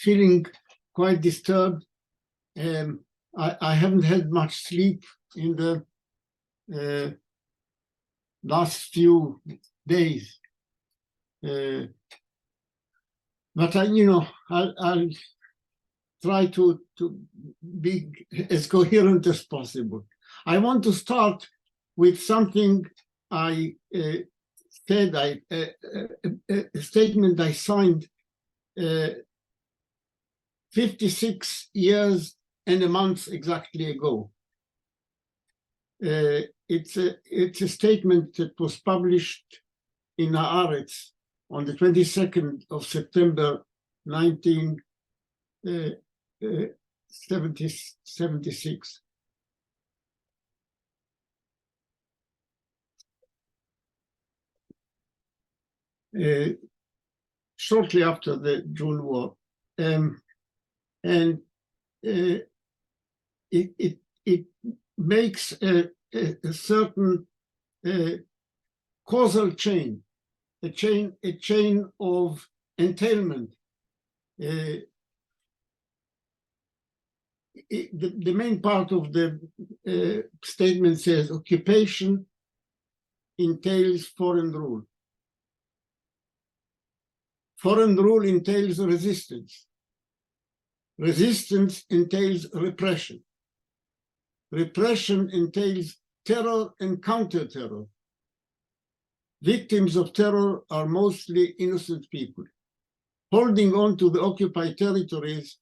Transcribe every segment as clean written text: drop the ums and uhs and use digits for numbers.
feeling quite disturbed. I haven't had much sleep in the last few days. But I'll try to be as coherent as possible. I want to start with something I said, a statement I signed 56 years and a month exactly ago. It's a statement that was published in Haaretz on the 22nd of September 1976. Shortly after the June War. And it makes a certain causal chain, a chain of entailment. The main part of the statement says occupation entails foreign rule. Foreign rule entails resistance. Resistance entails repression. Repression entails terror and counter-terror. Victims of terror are mostly innocent people. Holding on to the occupied territories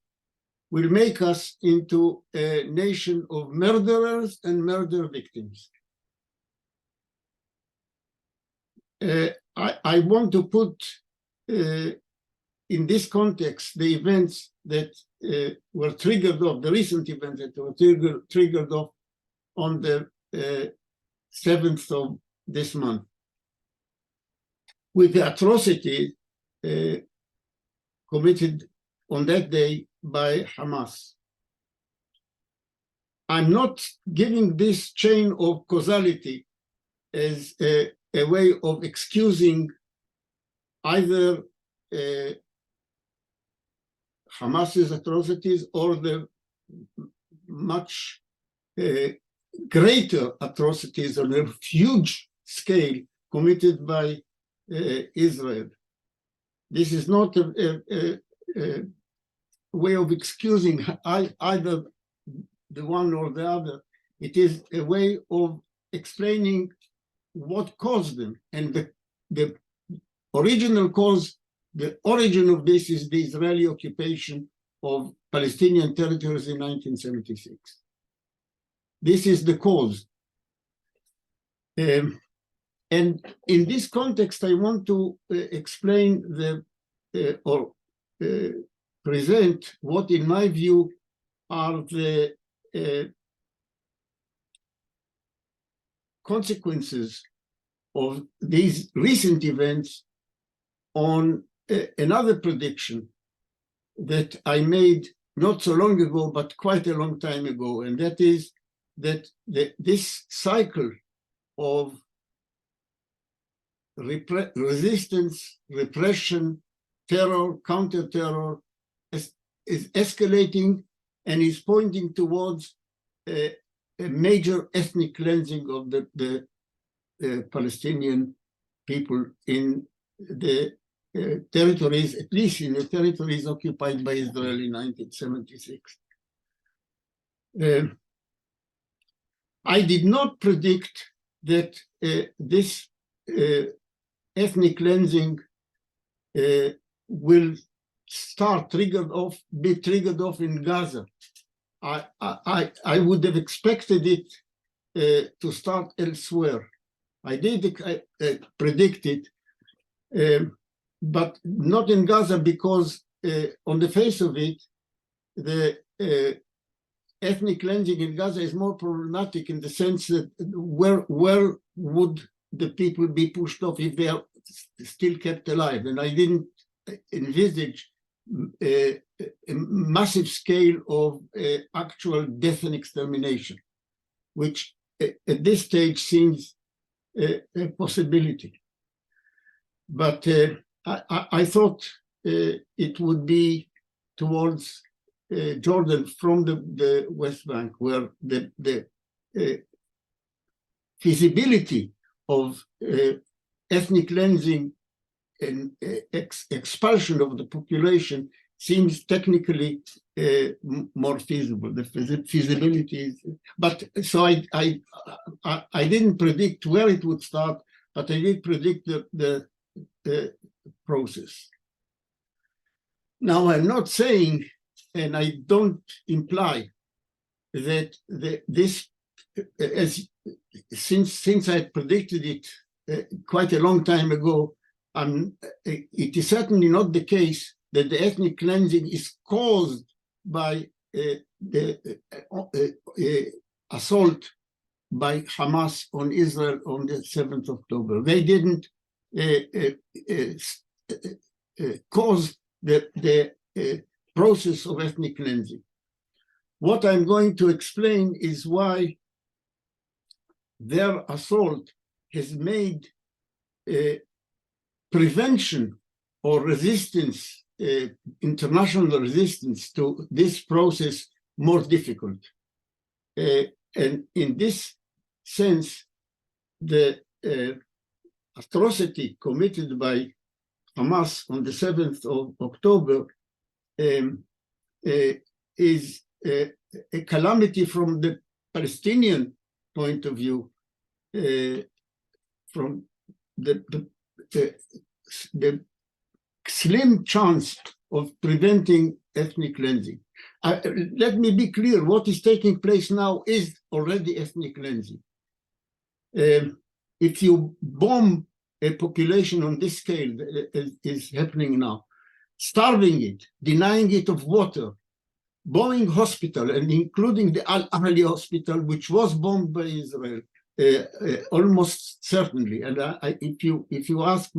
will make us into a nation of murderers and murder victims. I want to put in this context the events that were triggered off, the recent events that were triggered off on the 7th of this month, with the atrocity committed on that day by Hamas. I'm not giving this chain of causality as a way of excusing either Hamas's atrocities or the much greater atrocities on a huge scale committed by Israel. This is not a way of excusing either the one or the other. It is a way of explaining what caused them. And the original cause, the origin of this is the Israeli occupation of Palestinian territories in 1976. This is the cause. And in this context, I want to explain present what, in my view, are the consequences of these recent events on another prediction that I made not so long ago, but quite a long time ago, and that is that this cycle of resistance, repression, terror, counter-terror is escalating and is pointing towards a major ethnic cleansing of the Palestinian people in the territories, at least in the territories occupied by Israel in 1976. I did not predict that this ethnic cleansing will be triggered off in Gaza. I would have expected it to start elsewhere. I did predict it, but not in Gaza, because on the face of it, the ethnic cleansing in Gaza is more problematic in the sense that where would the people be pushed off if they are still kept alive? And I didn't envisage a massive scale of actual death and extermination, which at this stage seems a possibility. But I thought it would be towards Jordan from the West Bank, where the feasibility of ethnic cleansing and expulsion of the population seems technically more feasible. The feasibility is, but so I didn't predict where it would start, but I did predict the process. Now, I'm not saying, and I don't imply that this, since I predicted it quite a long time ago, it is certainly not the case that the ethnic cleansing is caused by the assault by Hamas on Israel on the 7th of October. They didn't cause the process of ethnic cleansing. What I'm going to explain is why their assault has made prevention or resistance, international resistance to this process more difficult. And in this sense, the atrocity committed by Hamas on the 7th of October is a calamity from the Palestinian point of view, from the slim chance of preventing ethnic cleansing. Let me be clear, what is taking place now is already ethnic cleansing. If you bomb a population on this scale, as is happening now, starving it, denying it of water, bombing hospital, and including the Al-Ahli hospital, which was bombed by Israel, almost certainly. And if you ask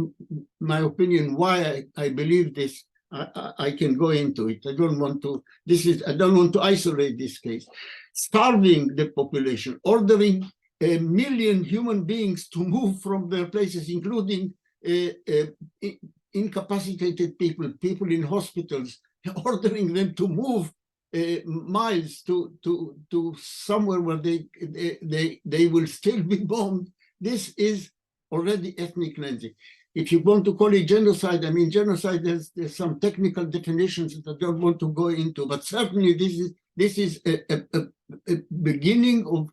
my opinion why I believe this, I can go into it. I don't want to isolate this case. Starving the population, ordering 1 million human beings to move from their places, including incapacitated people, people in hospitals, ordering them to move miles to somewhere where they will still be bombed. This is already ethnic cleansing. If you want to call it genocide, I mean, genocide, there's some technical definitions that I don't want to go into, but certainly this is a beginning of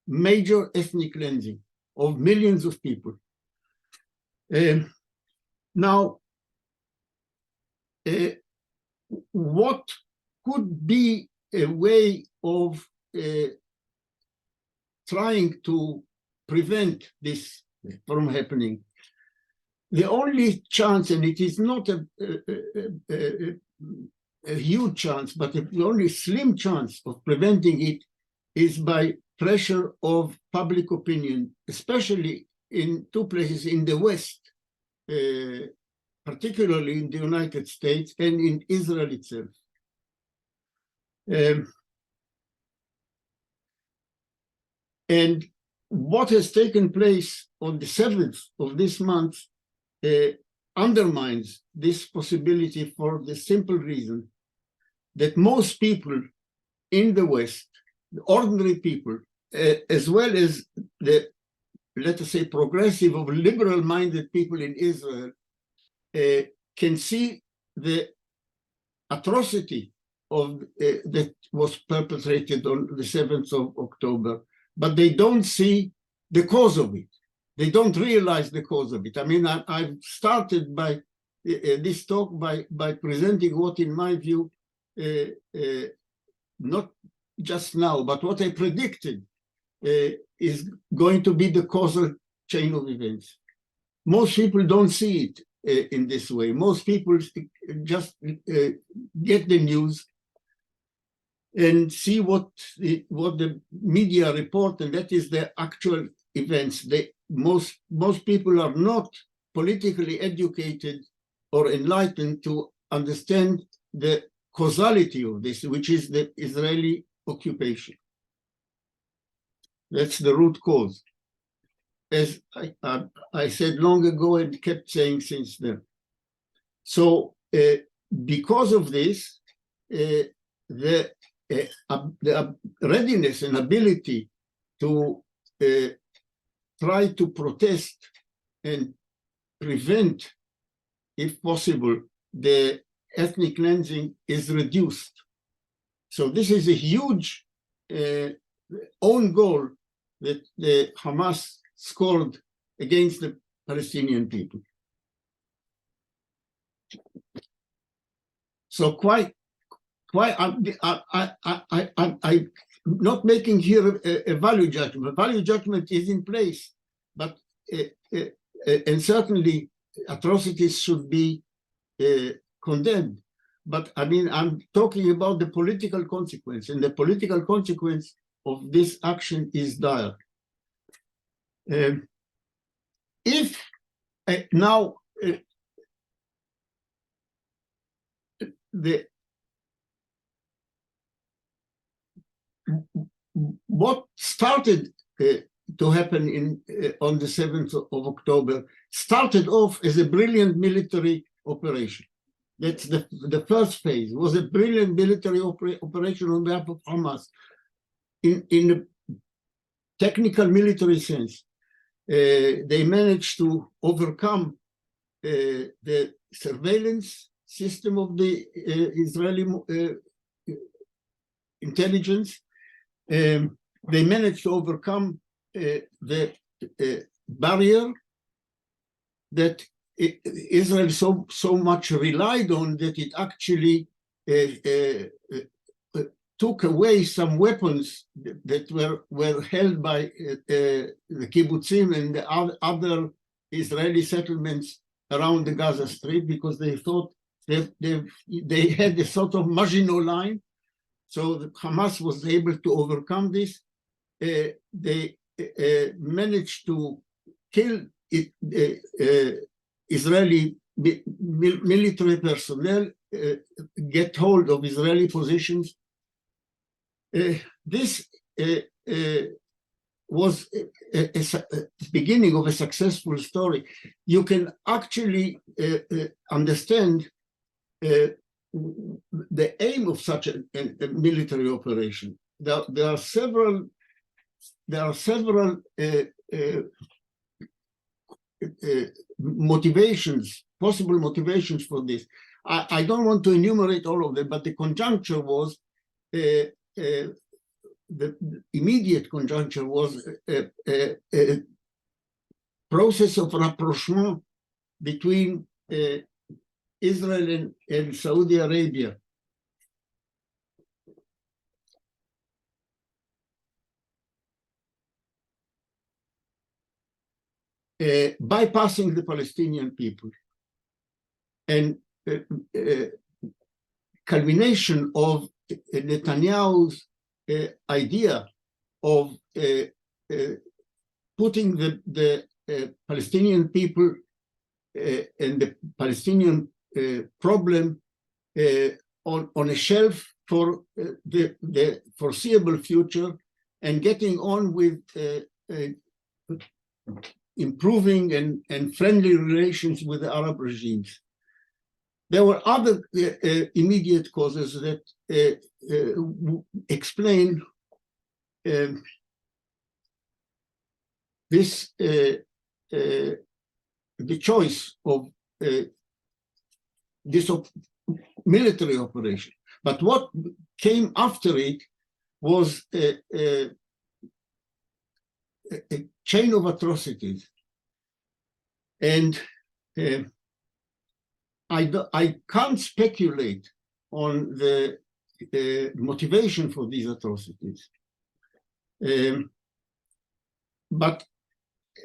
major ethnic cleansing of millions of people. Now, what could be a way of trying to prevent this from happening? The only chance, and it is not a huge chance, but the only slim chance of preventing it is by pressure of public opinion, especially in two places in the West, particularly in the United States and in Israel itself. And what has taken place on the 7th of this month undermines this possibility for the simple reason that most people in the West, the ordinary people, as well as the, let us say, progressive or liberal-minded people in Israel, can see the atrocity of that was perpetrated on the 7th of October, but they don't see the cause of it. They don't realize the cause of it. I mean, I've started by this talk by presenting what, in my view, not just now, but what I predicted is going to be the causal chain of events. Most people don't see it in this way. Most people just get the news and see what the media report, and that is the actual events. Most people are not politically educated or enlightened to understand the causality of this, which is the Israeli occupation. That's the root cause, as I said long ago and kept saying since then. So because of this, the readiness and ability to try to protest and prevent, if possible, the ethnic cleansing is reduced. So this is a huge own goal that the Hamas scored against the Palestinian people. So I'm not making here a value judgment. Value judgment is in place, but and certainly atrocities should be condemned. But I mean, I'm talking about the political consequence, and the political consequence of this action is dire. If now what started to happen on the 7th of October started off as a brilliant military operation. That's the first phase. It was a brilliant military operation on behalf of Hamas in a technical military sense. They managed to overcome the surveillance system of the Israeli intelligence. They managed to overcome the barrier that Israel so much relied on, that it actually took away some weapons that were held by the kibbutzim and the other Israeli settlements around the Gaza Strip, because they thought they had a sort of Maginot Line. So the Hamas was able to overcome this. They managed to kill Israeli military personnel, get hold of Israeli positions. This was a beginning of a successful story. You can actually understand the aim of such a military operation. There are several motivations, possible motivations for this. I don't want to enumerate all of them, but the conjuncture was the immediate conjuncture was a process of rapprochement between Israel and Saudi Arabia. Bypassing the Palestinian people, and culmination of Netanyahu's idea of putting the Palestinian people and the Palestinian problem on a shelf for the foreseeable future, and getting on with improving and friendly relations with the Arab regimes. There were other immediate causes that explain this the choice of this military operation. But what came after it was a chain of atrocities, and I can't speculate on the motivation for these atrocities, but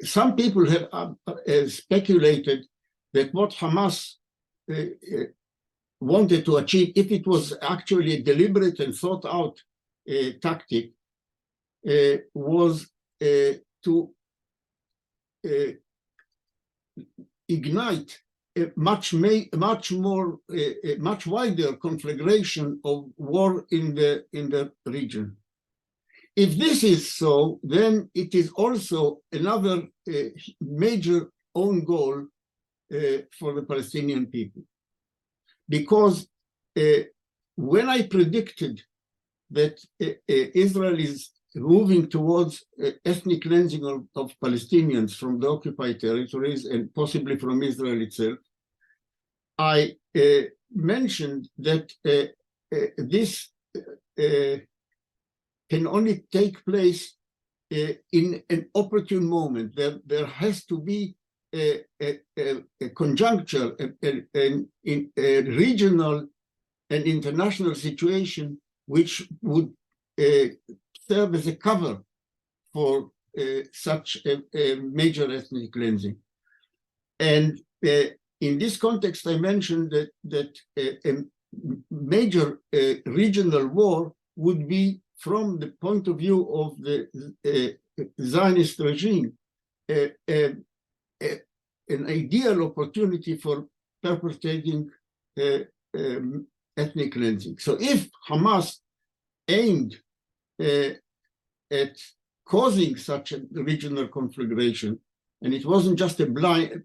some people have speculated that what Hamas wanted to achieve, if it was actually a deliberate and thought out tactic, was to ignite a much wider conflagration of war in the region. If this is so, then it is also another major own goal for the Palestinian people, because when I predicted that Israel is moving towards ethnic cleansing of Palestinians from the occupied territories and possibly from Israel itself, I mentioned that this can only take place in an opportune moment. There has to be a conjuncture, a regional and international situation which would serve as a cover for such a major ethnic cleansing. And in this context, I mentioned that a major regional war would be, from the point of view of the Zionist regime, an ideal opportunity for perpetrating ethnic cleansing. So if Hamas aimed at causing such a regional conflagration, and it wasn't just a blind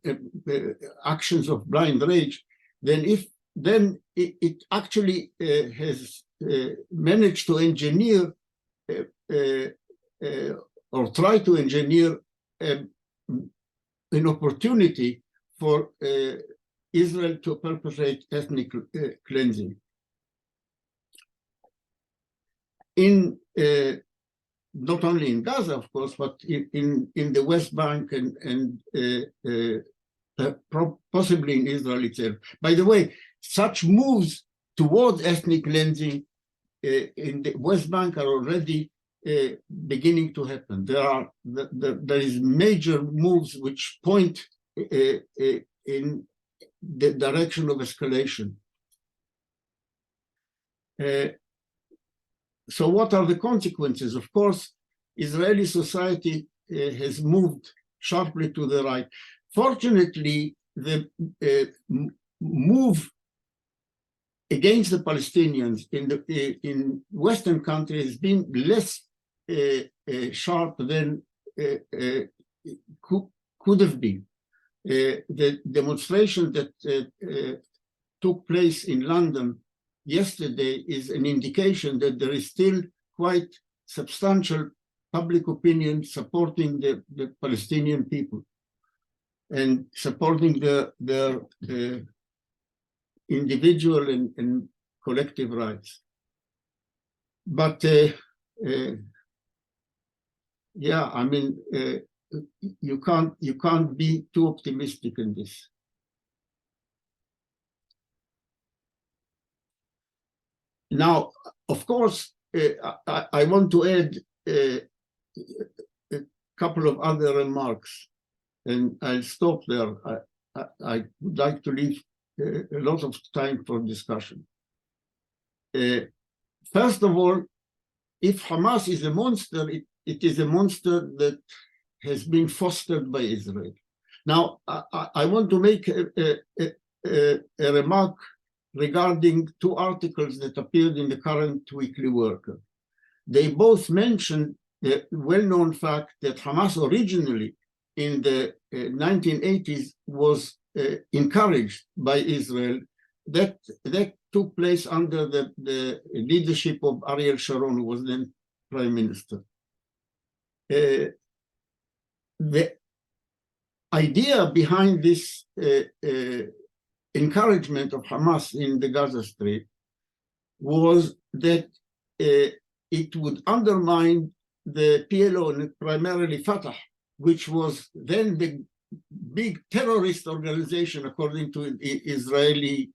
actions of blind rage, then it actually has managed to engineer or try to engineer an opportunity for Israel to perpetrate ethnic cleansing. Not only in Gaza, of course, but in the West Bank and possibly in Israel itself. By the way, such moves towards ethnic cleansing in the West Bank are already beginning to happen. There is major moves which point in the direction of escalation. So what are the consequences? Of course, Israeli society has moved sharply to the right. Fortunately, the move against the Palestinians in Western countries has been less sharp than could have been. The demonstration that took place in London yesterday is an indication that there is still quite substantial public opinion supporting the Palestinian people and supporting their individual and collective rights. But yeah, I mean, you can't be too optimistic in this. Now, of course, I want to add a couple of other remarks, and I'll stop there. I would like to leave a lot of time for discussion. First of all, if Hamas is a monster, it is a monster that has been fostered by Israel. Now, I want to make a remark regarding two articles that appeared in the current Weekly Worker. They both mentioned the well-known fact that Hamas originally in the 1980s was encouraged by Israel. That took place under the leadership of Ariel Sharon, who was then prime minister. The idea behind this encouragement of Hamas in the Gaza Strip was that it would undermine the PLO, and primarily Fatah, which was then the big terrorist organization according to the Israeli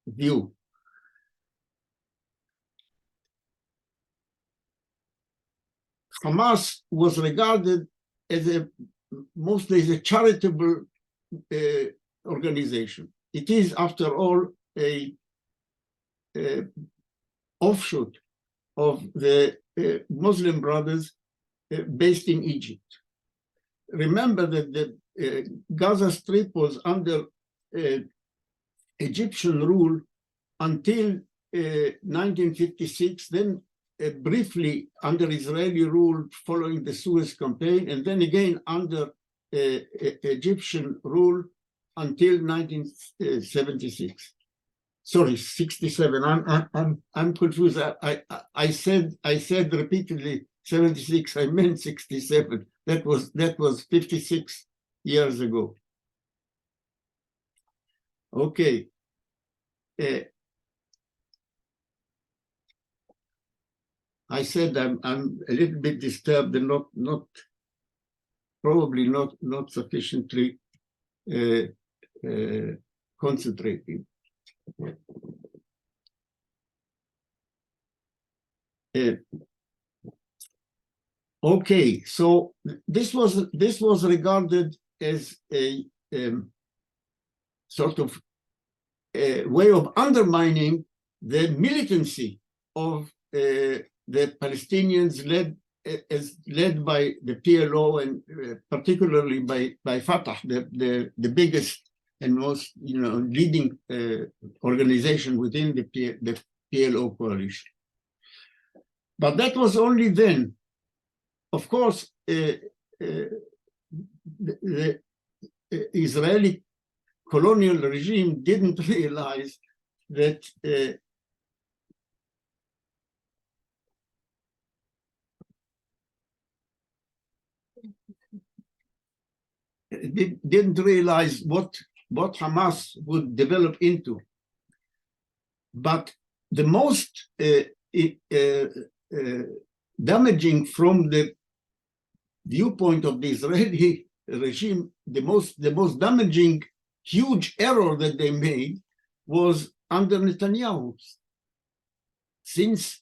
view. Hamas was regarded as mostly as a charitable organization. It is, after all, a offshoot of the Muslim Brothers based in Egypt. Remember that the Gaza Strip was under Egyptian rule until 1956, then briefly under Israeli rule following the Suez Campaign, and then again under Egyptian rule until 1976. sorry, 67. I'm confused. I said repeatedly 76. I meant 67. That was 56 years ago. Okay. I said I'm a little bit disturbed and probably not sufficiently concentrating. Okay, so this was regarded as a sort of a way of undermining the militancy of the Palestinians led by the PLO and particularly by Fatah, the biggest and most leading organization within the PLO coalition. But that was only then. Of course, the Israeli colonial regime didn't realize that didn't realize what Hamas would develop into. But the most damaging from the viewpoint of the Israeli regime, the most damaging huge error that they made was under Netanyahu. Since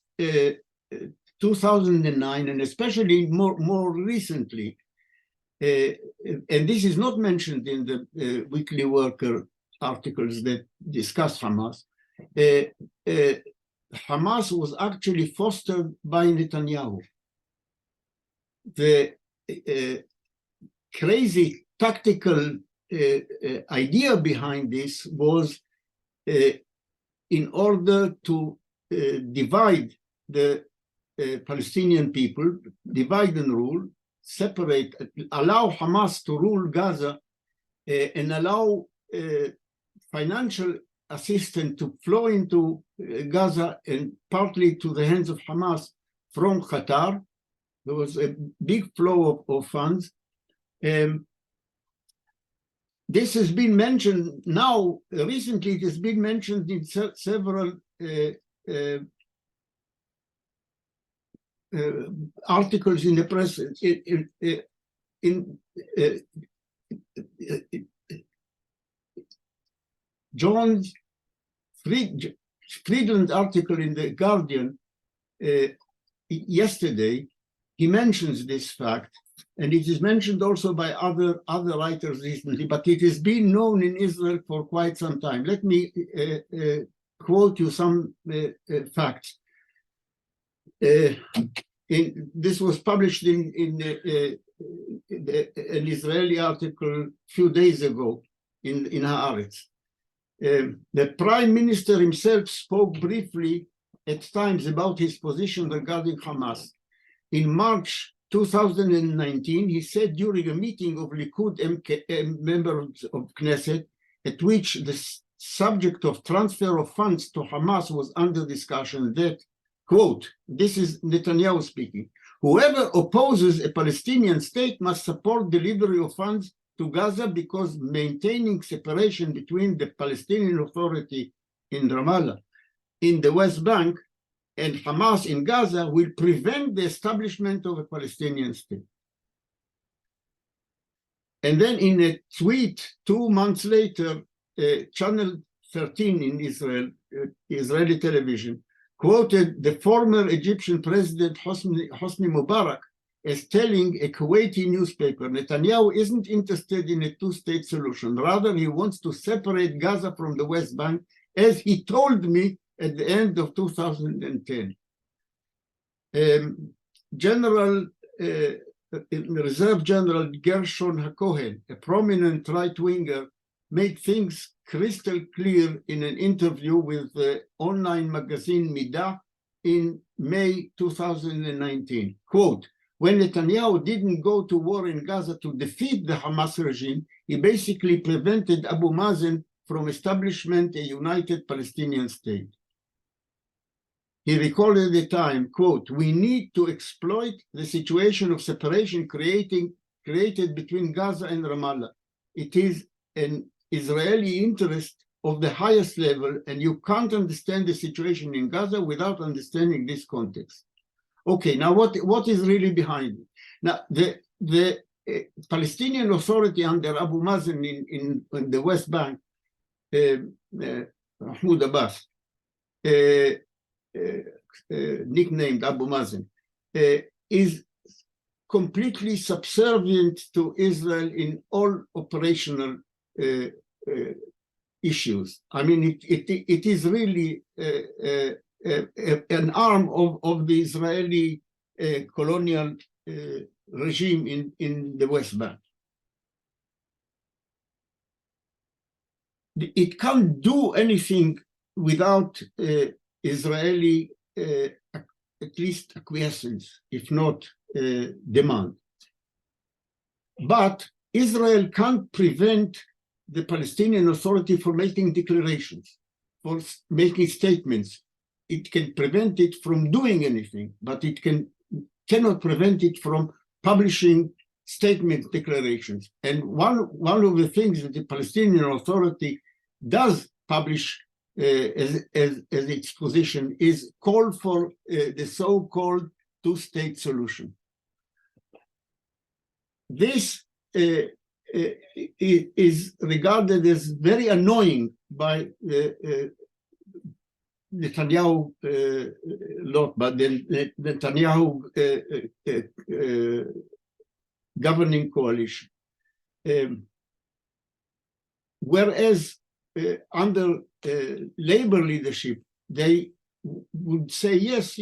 2009, and especially more recently, and this is not mentioned in the Weekly Worker articles that discuss Hamas, Hamas was actually fostered by Netanyahu. The crazy tactical idea behind this was in order to divide the Palestinian people, divide and rule, separate, allow Hamas to rule Gaza, and allow financial assistance to flow into Gaza and partly to the hands of Hamas from Qatar. There was a big flow of funds. This has been mentioned now, recently it has been mentioned in several articles in the press. John Friedland article in The Guardian yesterday, he mentions this fact, and it is mentioned also by other writers recently, but it has been known in Israel for quite some time. Let me quote you some facts. This was published in an Israeli article a few days ago in Haaretz. The Prime Minister himself spoke briefly at times about his position regarding Hamas. In March 2019, he said during a meeting of Likud members of Knesset, at which the subject of transfer of funds to Hamas was under discussion, that, quote, this is Netanyahu speaking, whoever opposes a Palestinian state must support delivery of funds to Gaza because maintaining separation between the Palestinian Authority in Ramallah in the West Bank and Hamas in Gaza will prevent the establishment of a Palestinian state. And then in a tweet 2 months later, Channel 13 in Israel, Israeli television, quoted the former Egyptian president Hosni Mubarak as telling a Kuwaiti newspaper, Netanyahu isn't interested in a two-state solution. Rather, he wants to separate Gaza from the West Bank, as he told me at the end of 2010. Reserve General Gershon HaKohen, a prominent right-winger, made things crystal clear in an interview with the online magazine Midah in May 2019. Quote, when Netanyahu didn't go to war in Gaza to defeat the Hamas regime, he basically prevented Abu Mazen from establishment a united Palestinian state. He recalled at the time, quote, "We need to exploit the situation of separation created between Gaza and Ramallah. It is an Israeli interest of the highest level, and you can't understand the situation in Gaza without understanding this context." Okay, now what is really behind it? Now, the Palestinian Authority under Abu Mazen in the West Bank, Mahmoud Abbas, nicknamed Abu Mazen, is completely subservient to Israel in all operational issues. I mean, it is really an arm of the Israeli colonial regime in the West Bank. It can't do anything without Israeli, at least acquiescence, if not demand. But Israel can't prevent the Palestinian Authority from making declarations, for making statements. It can prevent it from doing anything, but it cannot prevent it from publishing statement declarations. And one of the things that the Palestinian Authority does publish as its position is call for the so-called two-state solution. This is regarded as very annoying by Netanyahu lot, but the Netanyahu governing coalition. Whereas under labor leadership, they would say, yes,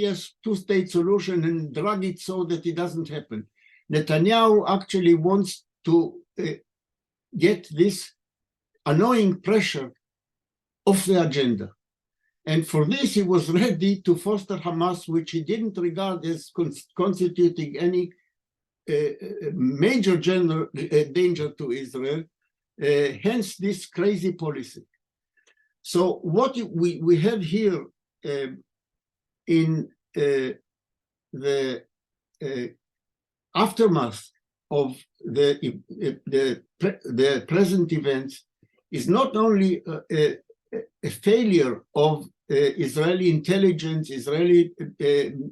two-state solution and drag it so that it doesn't happen. Netanyahu actually wants to get this annoying pressure off the agenda. And for this, he was ready to foster Hamas, which he didn't regard as constituting any major danger to Israel, hence this crazy policy. So what we have here in the aftermath of the present events is not only a failure of Israeli intelligence, Israeli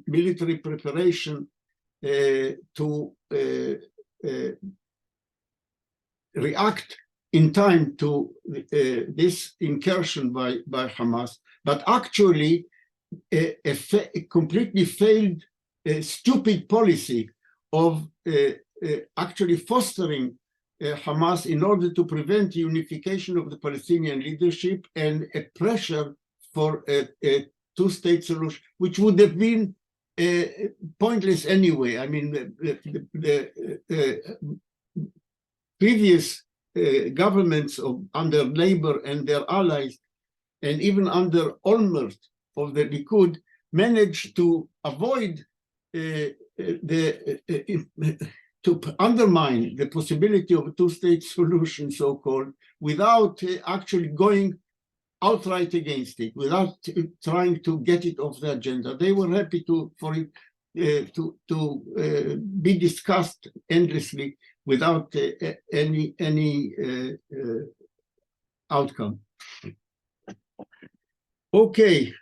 military preparation to react in time to this incursion by Hamas, but actually a completely failed, stupid policy of actually fostering Hamas in order to prevent unification of the Palestinian leadership and a pressure for a two-state solution, which would have been pointless anyway. I mean, the previous governments under Labour and their allies, and even under Olmert of the Likud, managed to avoid to undermine the possibility of a two-state solution, so-called, without actually going outright against it, without trying to get it off the agenda. They were happy for it to be discussed endlessly without any outcome. Okay,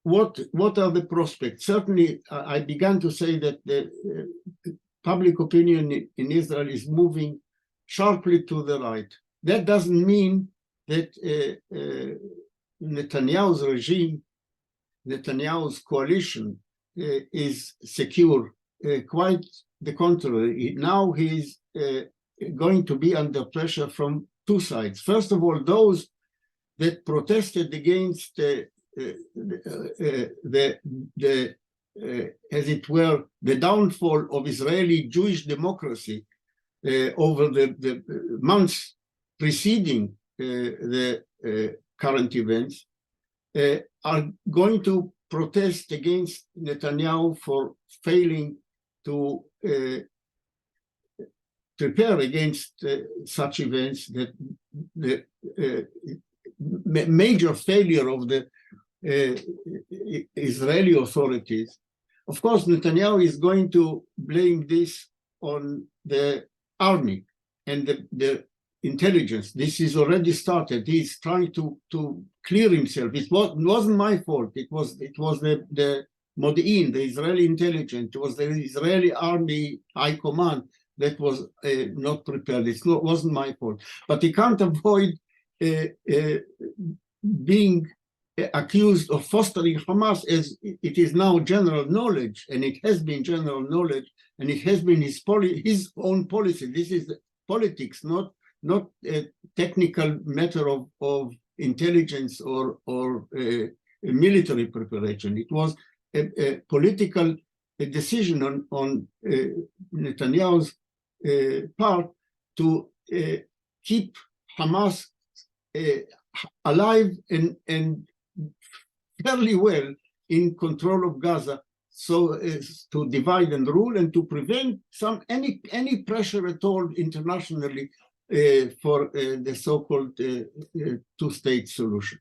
what are the prospects? Certainly, I began to say that the public opinion in Israel is moving sharply to the right. That doesn't mean that Netanyahu's regime, Netanyahu's coalition is secure. Quite the contrary. Now he's going to be under pressure from two sides. First of all, those that protested against as it were, the downfall of Israeli Jewish democracy over the months preceding the current events, are going to protest against Netanyahu for failing to prepare against such events, that major failure of the Israeli authorities. Of course, Netanyahu is going to blame this on the army and the intelligence. This is already started. He's trying to clear himself. It wasn't my fault. It was the Modi'in, the Israeli intelligence. It was the Israeli army high command that was not prepared. It wasn't my fault. But he can't avoid being accused of fostering Hamas, as it is now general knowledge, and it has been general knowledge, and it has been his own policy. This is politics, not a technical matter of intelligence or military preparation. It was a political decision on Netanyahu's part to keep Hamas alive and fairly well in control of Gaza, so as to divide and rule and to prevent any pressure at all internationally for the so-called two-state solution.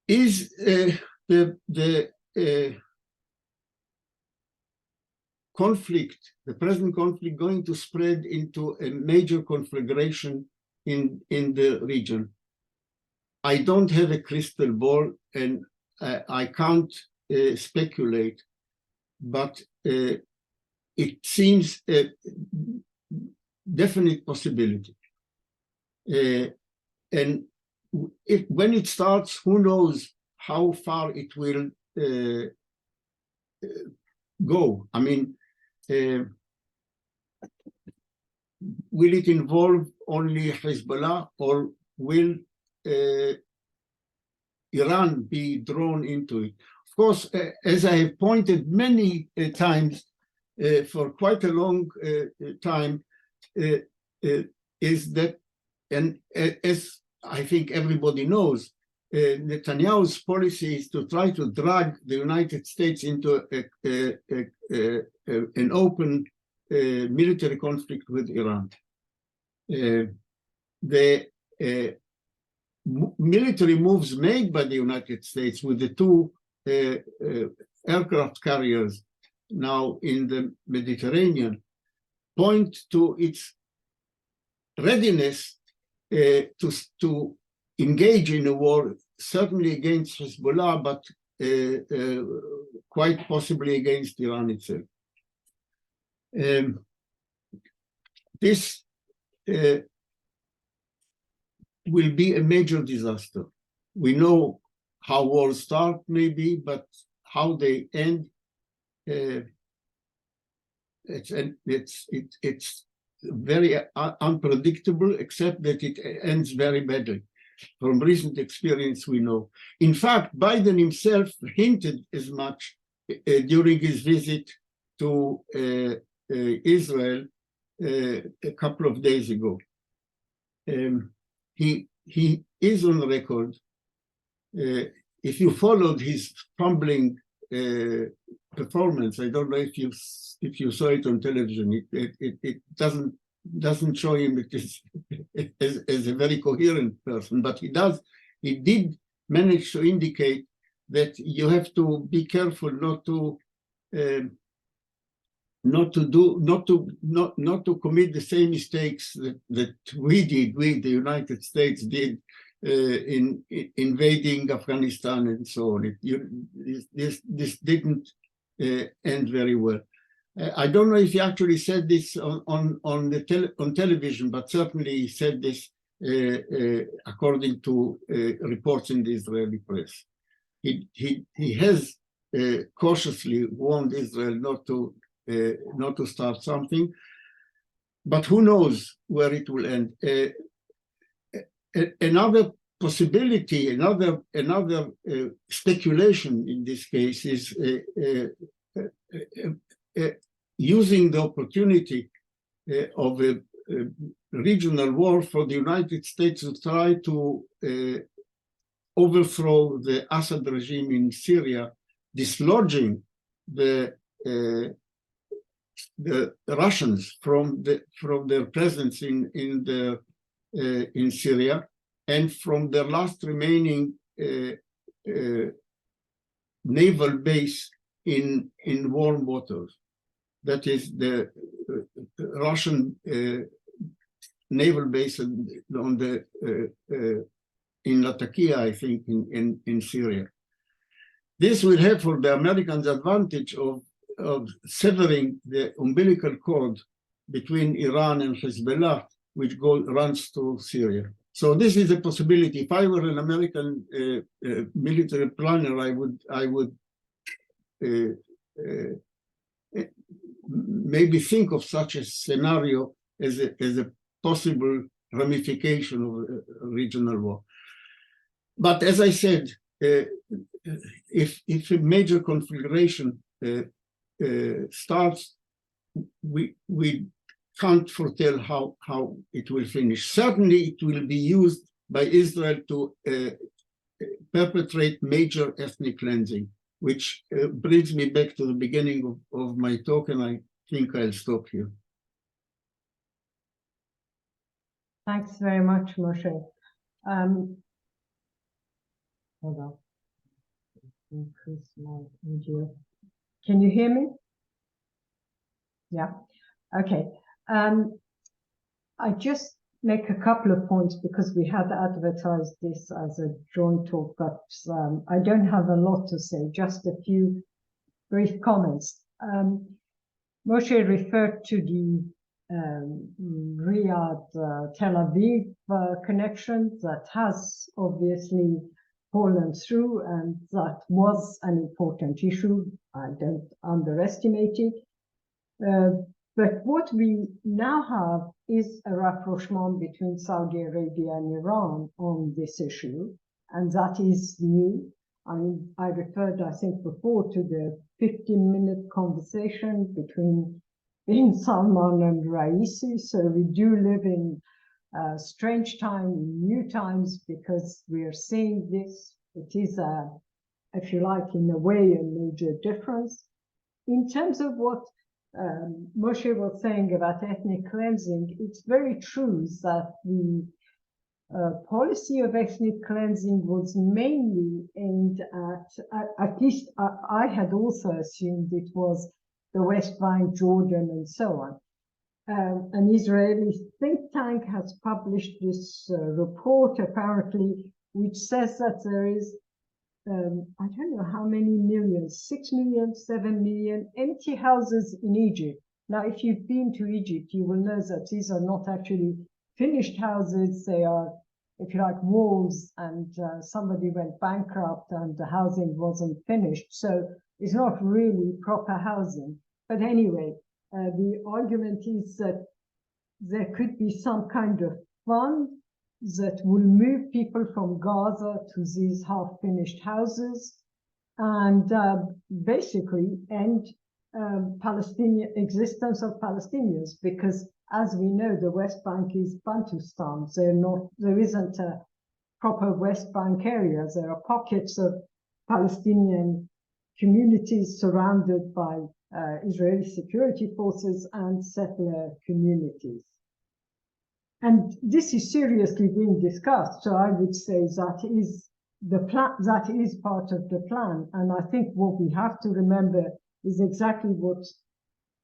Is the conflict, the present conflict, going to spread into a major conflagration in the region? I don't have a crystal ball, and I can't speculate, but it seems a definite possibility. And when it starts, who knows how far it will go? I mean, will it involve only Hezbollah, or will Iran be drawn into it? Of course, as I have pointed many times for quite a long time, is that, and as I think everybody knows, Netanyahu's policy is to try to drag the United States into an open military conflict with Iran. The military moves made by the United States with the two aircraft carriers now in the Mediterranean point to its readiness to engage in a war, certainly against Hezbollah, but quite possibly against Iran itself. This will be a major disaster. We know how wars start, maybe, but how they end, it's very unpredictable, except that it ends very badly. From recent experience, we know. In fact, Biden himself hinted as much during his visit to Israel a couple of days ago. He is on record. If you followed his fumbling performance, I don't know if you saw it on television. It doesn't show him as a very coherent person, but he did manage to indicate that you have to be careful not to commit the same mistakes that we, the United States, did in invading Afghanistan and so on. This didn't end very well. I don't know if he actually said this on television, but certainly he said this according to reports in the Israeli press. He has cautiously warned Israel not to start something, but who knows where it will end. Another possibility, another speculation in this case is using the opportunity of a regional war for the United States to try to overthrow the Assad regime in Syria, dislodging the Russians from their presence in Syria, and from their last remaining naval base in warm waters. That is the Russian naval base on the in Latakia, I think, in Syria. This will have for the Americans advantage of severing the umbilical cord between Iran and Hezbollah, which runs through Syria. So this is a possibility. If I were an American military planner, I would maybe think of such a scenario as a possible ramification of a regional war. But as I said, if a major conflagration starts, we can't foretell how it will finish. Certainly, it will be used by Israel to perpetrate major ethnic cleansing, which brings me back to the beginning of my talk, and I think I'll stop here. Thanks very much, Moshe. Hold on. Increase my audio. Can you hear me? Yeah. Okay. I just make a couple of points because we had advertised this as a joint talk, but I don't have a lot to say, just a few brief comments. Moshe referred to the Riyadh-Tel Aviv connection that has obviously fallen through, and that was an important issue. I don't underestimate it. But what we now have is a rapprochement between Saudi Arabia and Iran on this issue, and that is new. I mean, I referred, I think, before to the 15-minute conversation between Bin Salman and Raisi. So we do live in strange time, new times, because we are seeing this. It is, if you like, in a way, a major difference. In terms of what Moshe was saying about ethnic cleansing, it's very true that the policy of ethnic cleansing was mainly aimed at least I had also assumed it was the West Bank, Jordan, and so on. An Israeli think tank has published this report, apparently, which says that there is, I don't know how many millions, 6 million, 7 million empty houses in Egypt. Now, if you've been to Egypt, you will know that these are not actually finished houses. They are, if you like, walls, and somebody went bankrupt and the housing wasn't finished. So it's not really proper housing. But anyway, the argument is that there could be some kind of fund that will move people from Gaza to these half-finished houses and basically end Palestinian existence of Palestinians, because as we know, the West Bank is Bantustan. There isn't a proper West Bank area. There are pockets of Palestinian communities surrounded by Israeli security forces and settler communities. And this is seriously being discussed. So I would say that is the plan, that is part of the plan. And I think what we have to remember is exactly what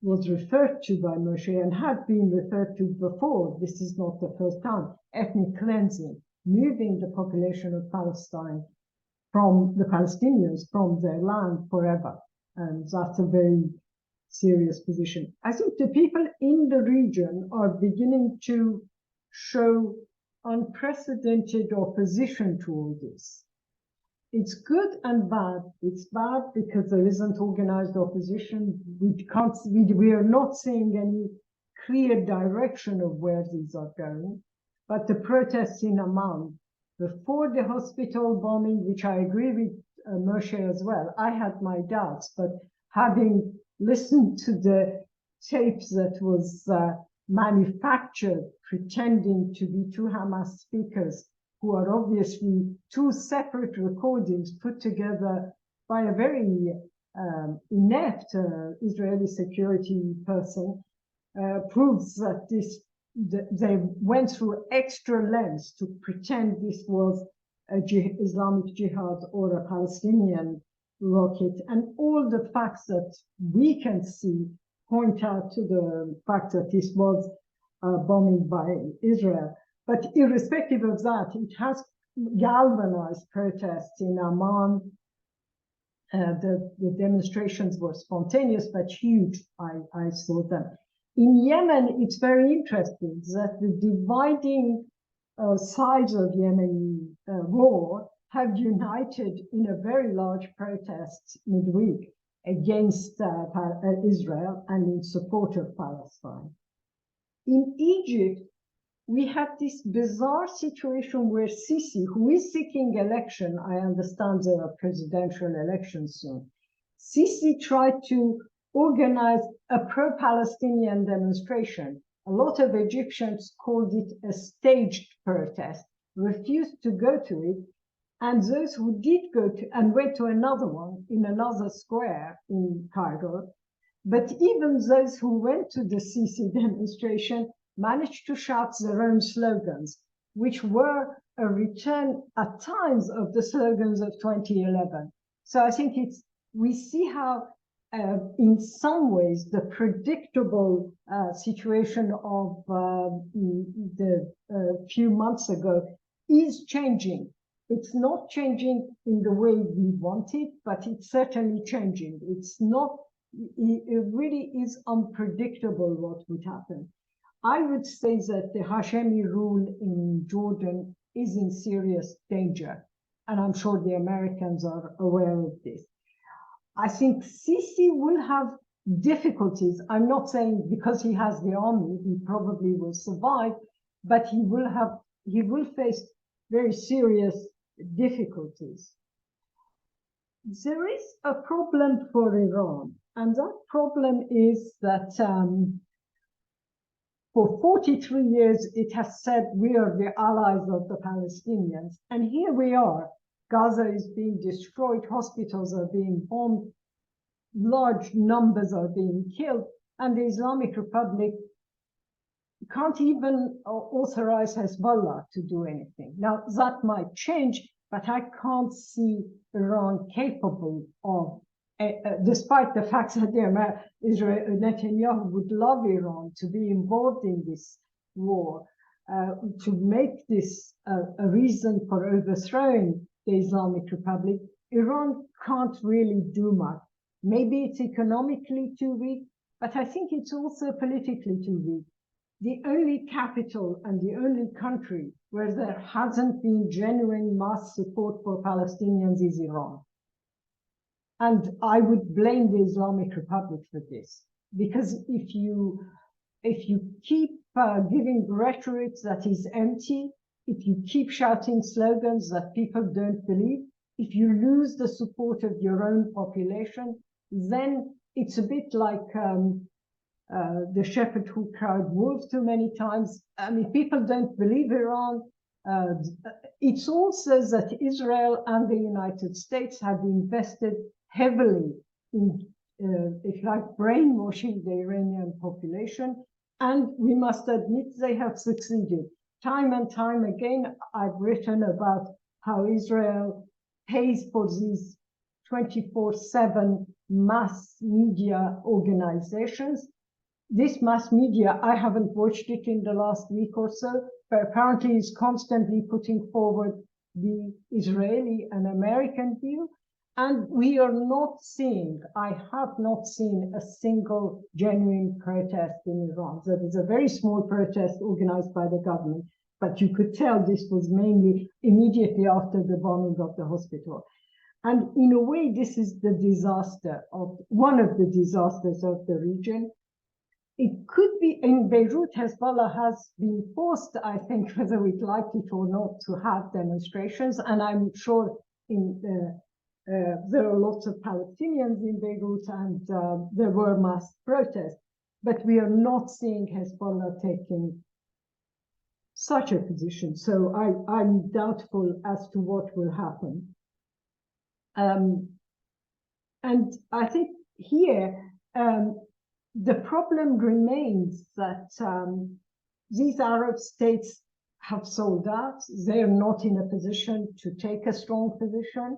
was referred to by Moshe and had been referred to before. This is not the first time. Ethnic cleansing, moving the population of Palestine from the Palestinians from their land forever. And that's a very serious position. I think the people in the region are beginning to show unprecedented opposition to all this. It's good and bad. It's bad because there isn't organized opposition. We are not seeing any clear direction of where these are going. But the protests in Amman, before the hospital bombing, which I agree with Moshe as well, I had my doubts, but having listened to the tapes that was manufactured pretending to be two Hamas speakers, who are obviously two separate recordings put together by a very inept Israeli security person, proves that this they went through extra lengths to pretend this was a Islamic Jihad or a Palestinian rocket, and all the facts that we can see point out to the fact that this was bombing by Israel. But irrespective of that, it has galvanized protests in Amman. The demonstrations were spontaneous but huge. I saw them. In Yemen, it's very interesting that the dividing sides of Yemeni war have united in a very large protest midweek against Israel and in support of Palestine. In Egypt, we have this bizarre situation where Sisi, who is seeking election, I understand there are presidential elections soon, Sisi tried to organize a pro-Palestinian demonstration. A lot of Egyptians called it a staged protest, refused to go to it, and those who did go to and went to another one in another square in Cairo. But even those who went to the Sisi demonstration managed to shout their own slogans, which were a return at times of the slogans of 2011. So I think we see how in some ways the predictable situation of the few months ago is changing. It's not changing in the way we want it, but it's certainly changing. It's not, it really is unpredictable what would happen. I would say that the Hashemi rule in Jordan is in serious danger, and I'm sure the Americans are aware of this. I think Sisi will have difficulties. I'm not saying because he has the army, he probably will survive, but he will face very serious difficulties. There is a problem for Iran, and that problem is that for 43 years, it has said we are the allies of the Palestinians. And here we are. Gaza is being destroyed, hospitals are being bombed, large numbers are being killed, and the Islamic Republic can't even authorize Hezbollah to do anything. Now, that might change, but I can't see Iran capable of, despite the fact that Netanyahu would love Iran to be involved in this war, to make this a reason for overthrowing the Islamic Republic. Iran can't really do much. Maybe it's economically too weak, but I think it's also politically too weak. The only capital and the only country where there hasn't been genuine mass support for Palestinians is Iran. And I would blame the Islamic Republic for this, because if you keep giving rhetoric that is empty, if you keep shouting slogans that people don't believe, if you lose the support of your own population, then it's a bit like the shepherd who cried wolf too many times. I mean, people don't believe Iran. It's also that Israel and the United States have invested heavily in, if you like, brainwashing the Iranian population. And we must admit they have succeeded. Time and time again, I've written about how Israel pays for these 24/7 mass media organizations. This mass media, I haven't watched it in the last week or so, but apparently is constantly putting forward the Israeli and American view. And we are not seeing, I have not seen a single genuine protest in Iran. There is a very small protest organized by the government, but you could tell this was mainly immediately after the bombing of the hospital. And in a way, this is the disaster of one of the disasters of the region. It could be in Beirut, Hezbollah has been forced, I think, whether we'd like it or not, to have demonstrations. And I'm sure there are lots of Palestinians in Beirut, and there were mass protests. But we are not seeing Hezbollah taking such a position. So I'm doubtful as to what will happen. And I think here, the problem remains that these Arab states have sold out. They're not in a position to take a strong position.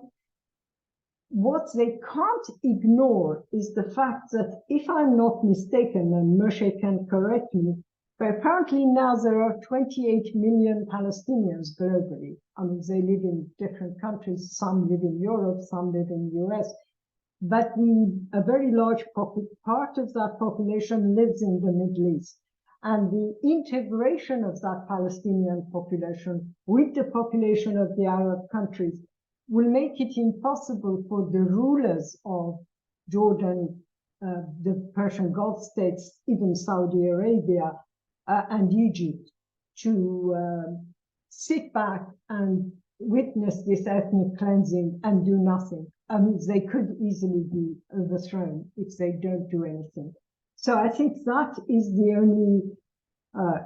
What they can't ignore is the fact that, if I'm not mistaken, and Moshé can correct me, but apparently now there are 28 million Palestinians globally. I mean, they live in different countries. Some live in Europe, some live in the US. But a very large part of that population lives in the Middle East. And the integration of that Palestinian population with the population of the Arab countries will make it impossible for the rulers of Jordan, the Persian Gulf states, even Saudi Arabia and Egypt, to sit back and witness this ethnic cleansing and do nothing. I mean, they could easily be overthrown if they don't do anything. So I think that is the only,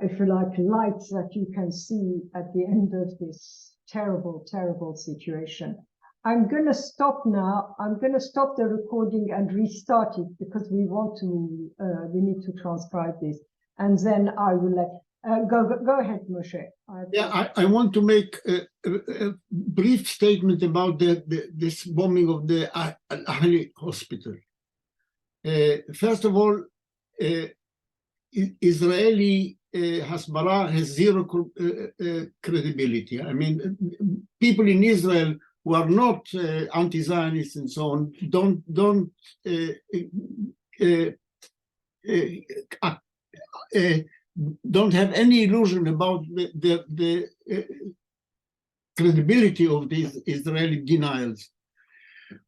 if you like, light that you can see at the end of this terrible, terrible situation. I'm going to stop now. I'm going to stop the recording and restart it because we need to transcribe this. And then I will let, go ahead, Moshé. Yeah, I want to make a brief statement about this bombing of the Al-Ahli hospital. First of all, Israeli Hasbara has zero credibility. I mean, people in Israel who are not anti-Zionists and so on don't have any illusion about the credibility of these Israeli denials.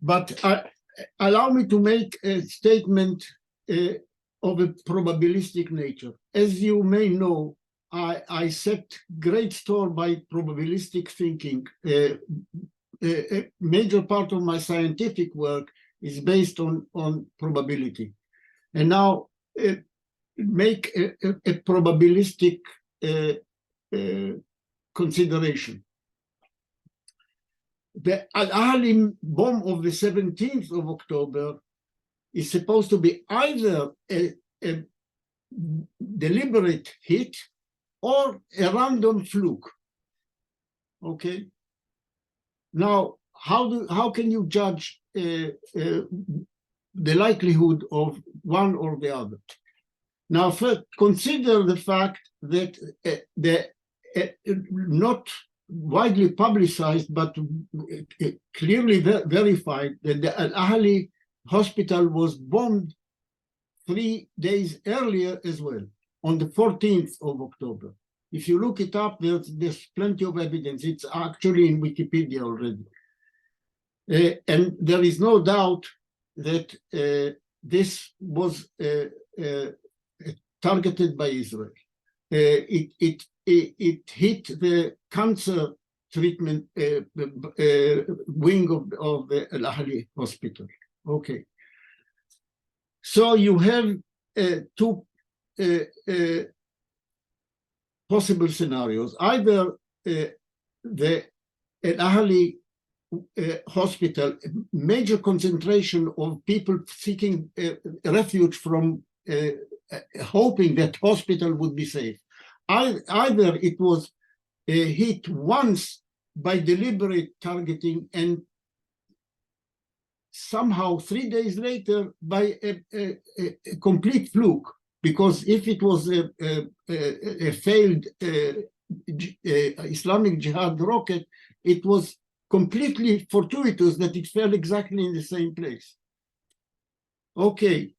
But allow me to make a statement of a probabilistic nature. As you may know, I set great store by probabilistic thinking. A major part of my scientific work is based on probability. And now make a probabilistic consideration. The Al-Ahli bomb of the 17th of October is supposed to be either a deliberate hit or a random fluke. Okay. Now, how can you judge the likelihood of one or the other? Now, first, consider the fact that the not widely publicized, but clearly verified, that the Al-Ahli hospital was bombed 3 days earlier as well, on the 14th of October. If you look it up, there's plenty of evidence. It's actually in Wikipedia already. And there is no doubt that this was targeted by Israel. It hit the cancer treatment wing of the Al-Ahli hospital. Okay. So you have two possible scenarios. Either the Al-Ahli hospital, major concentration of people seeking refuge from hoping that hospital would be safe. Either it was hit once by deliberate targeting and somehow 3 days later by a complete fluke, because if it was a failed Islamic Jihad rocket, it was completely fortuitous that it fell exactly in the same place. Okay,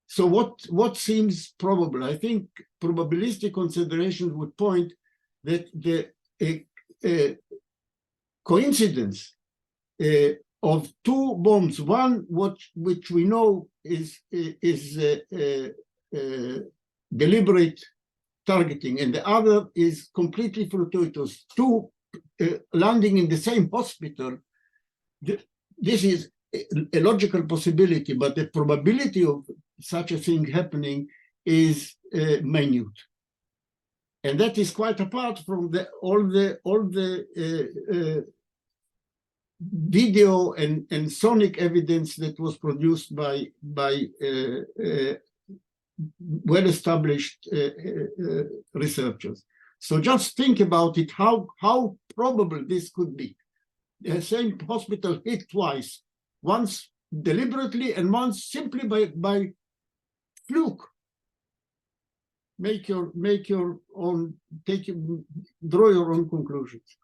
so what seems probable? I think probabilistic considerations would point that the coincidence of two bombs, one which we know is deliberate targeting, and the other is completely fortuitous, two landing in the same hospital. This is a logical possibility, but the probability of such a thing happening is minute. And that is quite apart from all the video and sonic evidence that was produced by well-established researchers. So just think about it, how probable this could be. The same hospital hit twice, once deliberately and once simply by fluke. Draw your own conclusions.